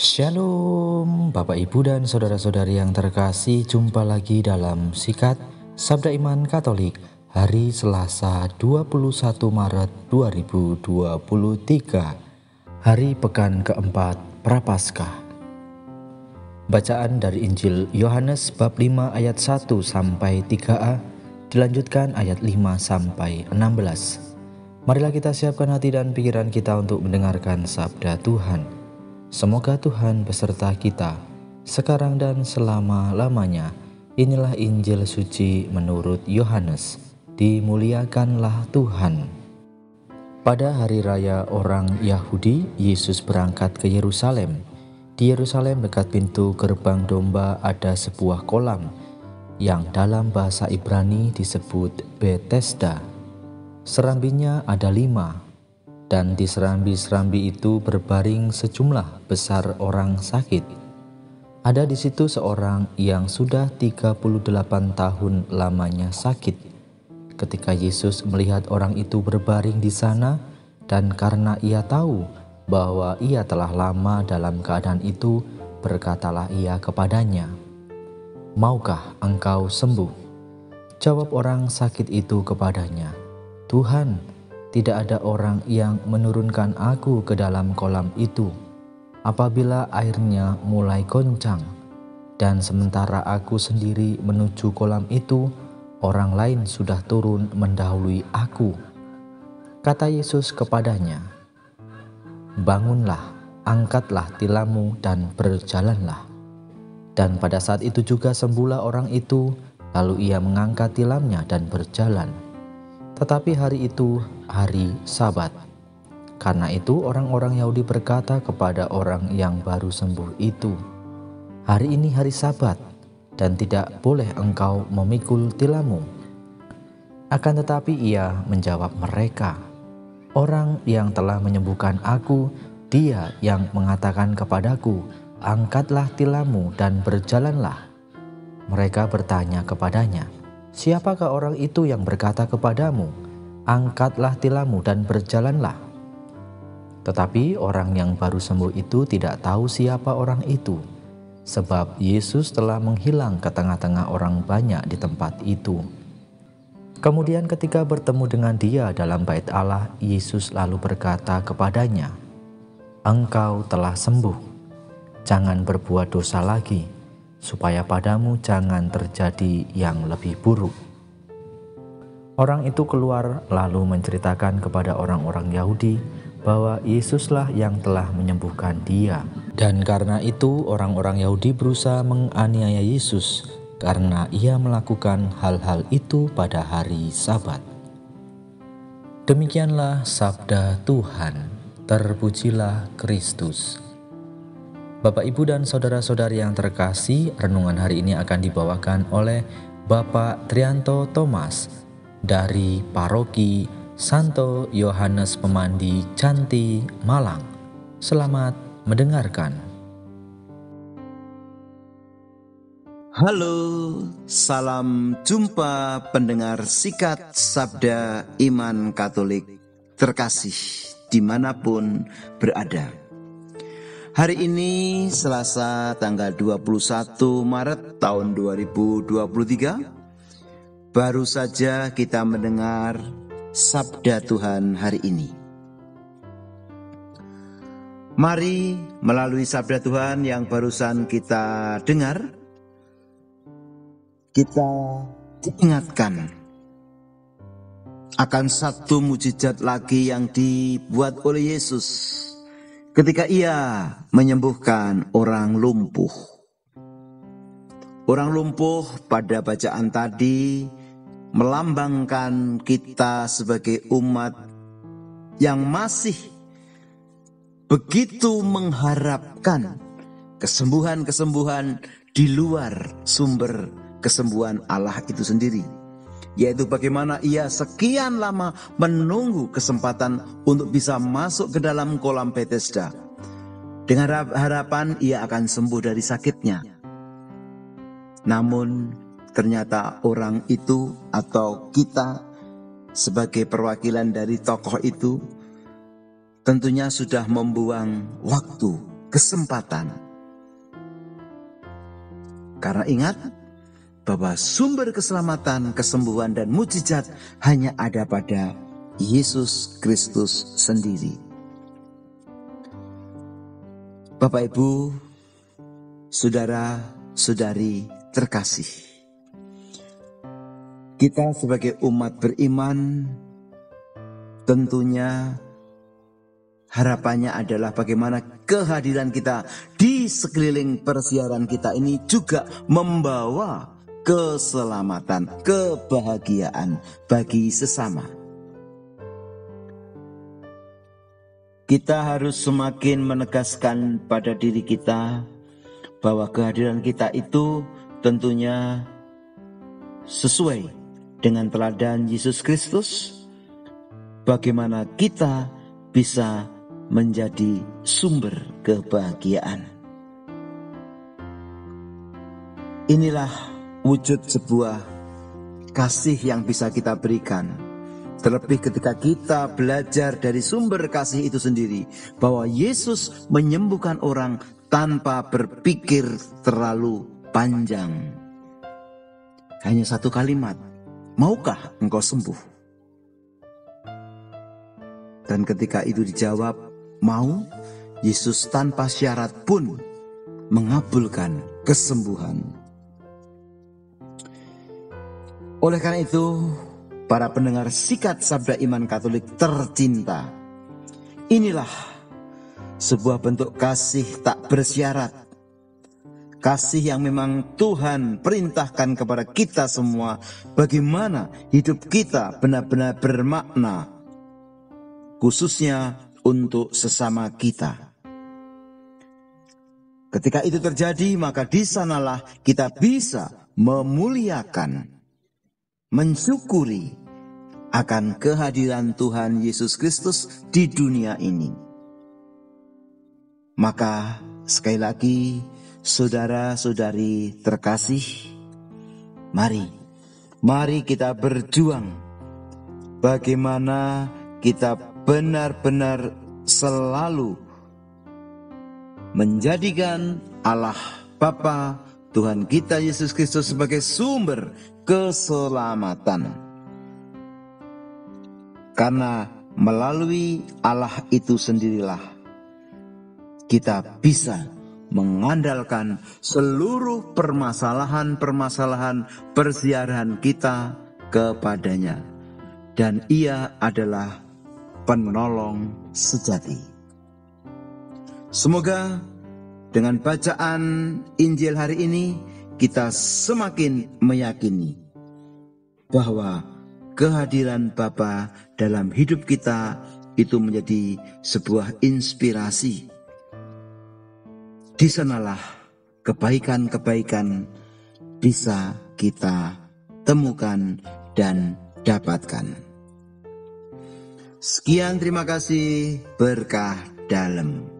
Shalom Bapak Ibu dan Saudara-saudari yang terkasih, jumpa lagi dalam Sikat Sabda Iman Katolik hari Selasa 21 Maret 2023, hari pekan keempat Prapaskah. Bacaan dari Injil Yohanes bab 5 ayat 1 sampai 3a, dilanjutkan ayat 5 sampai 16. Marilah kita siapkan hati dan pikiran kita untuk mendengarkan sabda Tuhan. Semoga Tuhan beserta kita, sekarang dan selama-lamanya. Inilah Injil suci menurut Yohanes. Dimuliakanlah Tuhan. Pada hari raya orang Yahudi, Yesus berangkat ke Yerusalem. Di Yerusalem dekat pintu gerbang domba ada sebuah kolam yang dalam bahasa Ibrani disebut Betesda. Serambinya ada 5. Dan di serambi-serambi itu berbaring sejumlah besar orang sakit. Ada di situ seorang yang sudah 38 tahun lamanya sakit. Ketika Yesus melihat orang itu berbaring di sana, dan karena ia tahu bahwa ia telah lama dalam keadaan itu, berkatalah ia kepadanya, "Maukah engkau sembuh?" Jawab orang sakit itu kepadanya, "Tuhan, tidak ada orang yang menurunkan aku ke dalam kolam itu apabila airnya mulai goncang, dan sementara aku sendiri menuju kolam itu, orang lain sudah turun mendahului aku." Kata Yesus kepadanya, "Bangunlah, angkatlah tilammu dan berjalanlah." Dan pada saat itu juga sembuhlah orang itu, lalu ia mengangkat tilamnya dan berjalan. Tetapi hari itu hari Sabat. Karena itu orang-orang Yahudi berkata kepada orang yang baru sembuh itu, "Hari ini hari Sabat, dan tidak boleh engkau memikul tilammu." Akan tetapi ia menjawab mereka, "Orang yang telah menyembuhkan aku, dia yang mengatakan kepadaku, 'Angkatlah tilammu dan berjalanlah.'" Mereka bertanya kepadanya, "Siapakah orang itu yang berkata kepadamu, 'Angkatlah tilammu dan berjalanlah'?" Tetapi orang yang baru sembuh itu tidak tahu siapa orang itu, sebab Yesus telah menghilang ke tengah-tengah orang banyak di tempat itu. Kemudian ketika bertemu dengan dia dalam bait Allah, Yesus lalu berkata kepadanya, "Engkau telah sembuh, jangan berbuat dosa lagi, supaya padamu jangan terjadi yang lebih buruk." Orang itu keluar lalu menceritakan kepada orang-orang Yahudi bahwa Yesuslah yang telah menyembuhkan dia. Dan karena itu orang-orang Yahudi berusaha menganiaya Yesus karena ia melakukan hal-hal itu pada hari Sabat. Demikianlah sabda Tuhan. Terpujilah Kristus. Bapak, Ibu, dan saudara-saudari yang terkasih, renungan hari ini akan dibawakan oleh Bapak Trianto Thomas dari Paroki Santo Yohanes Pemandi, Canti, Malang. Selamat mendengarkan. Halo, salam jumpa pendengar Sikat Sabda Iman Katolik terkasih dimanapun berada. Hari ini Selasa tanggal 21 Maret tahun 2023, baru saja kita mendengar sabda Tuhan hari ini. Mari melalui sabda Tuhan yang barusan kita dengar, kita diingatkan akan satu mujizat lagi yang dibuat oleh Yesus ketika ia menyembuhkan orang lumpuh. Orang lumpuh pada bacaan tadi melambangkan kita sebagai umat yang masih begitu mengharapkan kesembuhan-kesembuhan di luar sumber kesembuhan Allah itu sendiri, yaitu bagaimana ia sekian lama menunggu kesempatan untuk bisa masuk ke dalam kolam Betesda dengan harapan ia akan sembuh dari sakitnya. Namun ternyata orang itu atau kita sebagai perwakilan dari tokoh itu tentunya sudah membuang waktu kesempatan. Karena ingat bahwa sumber keselamatan, kesembuhan, dan mukjizat hanya ada pada Yesus Kristus sendiri. Bapak, Ibu, saudara, saudari terkasih, kita sebagai umat beriman tentunya harapannya adalah bagaimana kehadiran kita di sekeliling persiaran kita ini juga membawa keselamatan, kebahagiaan bagi sesama. Kita harus semakin menegaskan pada diri kita bahwa kehadiran kita itu tentunya sesuai dengan teladan Yesus Kristus, bagaimana kita bisa menjadi sumber kebahagiaan. Inilah wujud sebuah kasih yang bisa kita berikan. Terlebih ketika kita belajar dari sumber kasih itu sendiri, bahwa Yesus menyembuhkan orang tanpa berpikir terlalu panjang. Hanya satu kalimat, maukah engkau sembuh? Dan ketika itu dijawab, mau, Yesus tanpa syarat pun mengabulkan kesembuhan. Oleh karena itu, para pendengar Sikat Sabda Iman Katolik tercinta, inilah sebuah bentuk kasih tak bersyarat. Kasih yang memang Tuhan perintahkan kepada kita semua, bagaimana hidup kita benar-benar bermakna, khususnya untuk sesama kita. Ketika itu terjadi, maka di sanalah kita bisa memuliakan, mensyukuri akan kehadiran Tuhan Yesus Kristus di dunia ini. Maka sekali lagi, saudara-saudari terkasih, mari kita berjuang bagaimana kita benar-benar selalu menjadikan Allah Bapa, Tuhan kita Yesus Kristus sebagai sumber keselamatan. Karena melalui Allah itu sendirilah kita bisa mengandalkan seluruh permasalahan-permasalahan persiaran kita kepadanya. Dan Ia adalah penolong sejati. Semoga dengan bacaan Injil hari ini kita semakin meyakini bahwa kehadiran Bapa dalam hidup kita itu menjadi sebuah inspirasi. Di sanalah kebaikan-kebaikan bisa kita temukan dan dapatkan. Sekian, terima kasih, berkah dalam.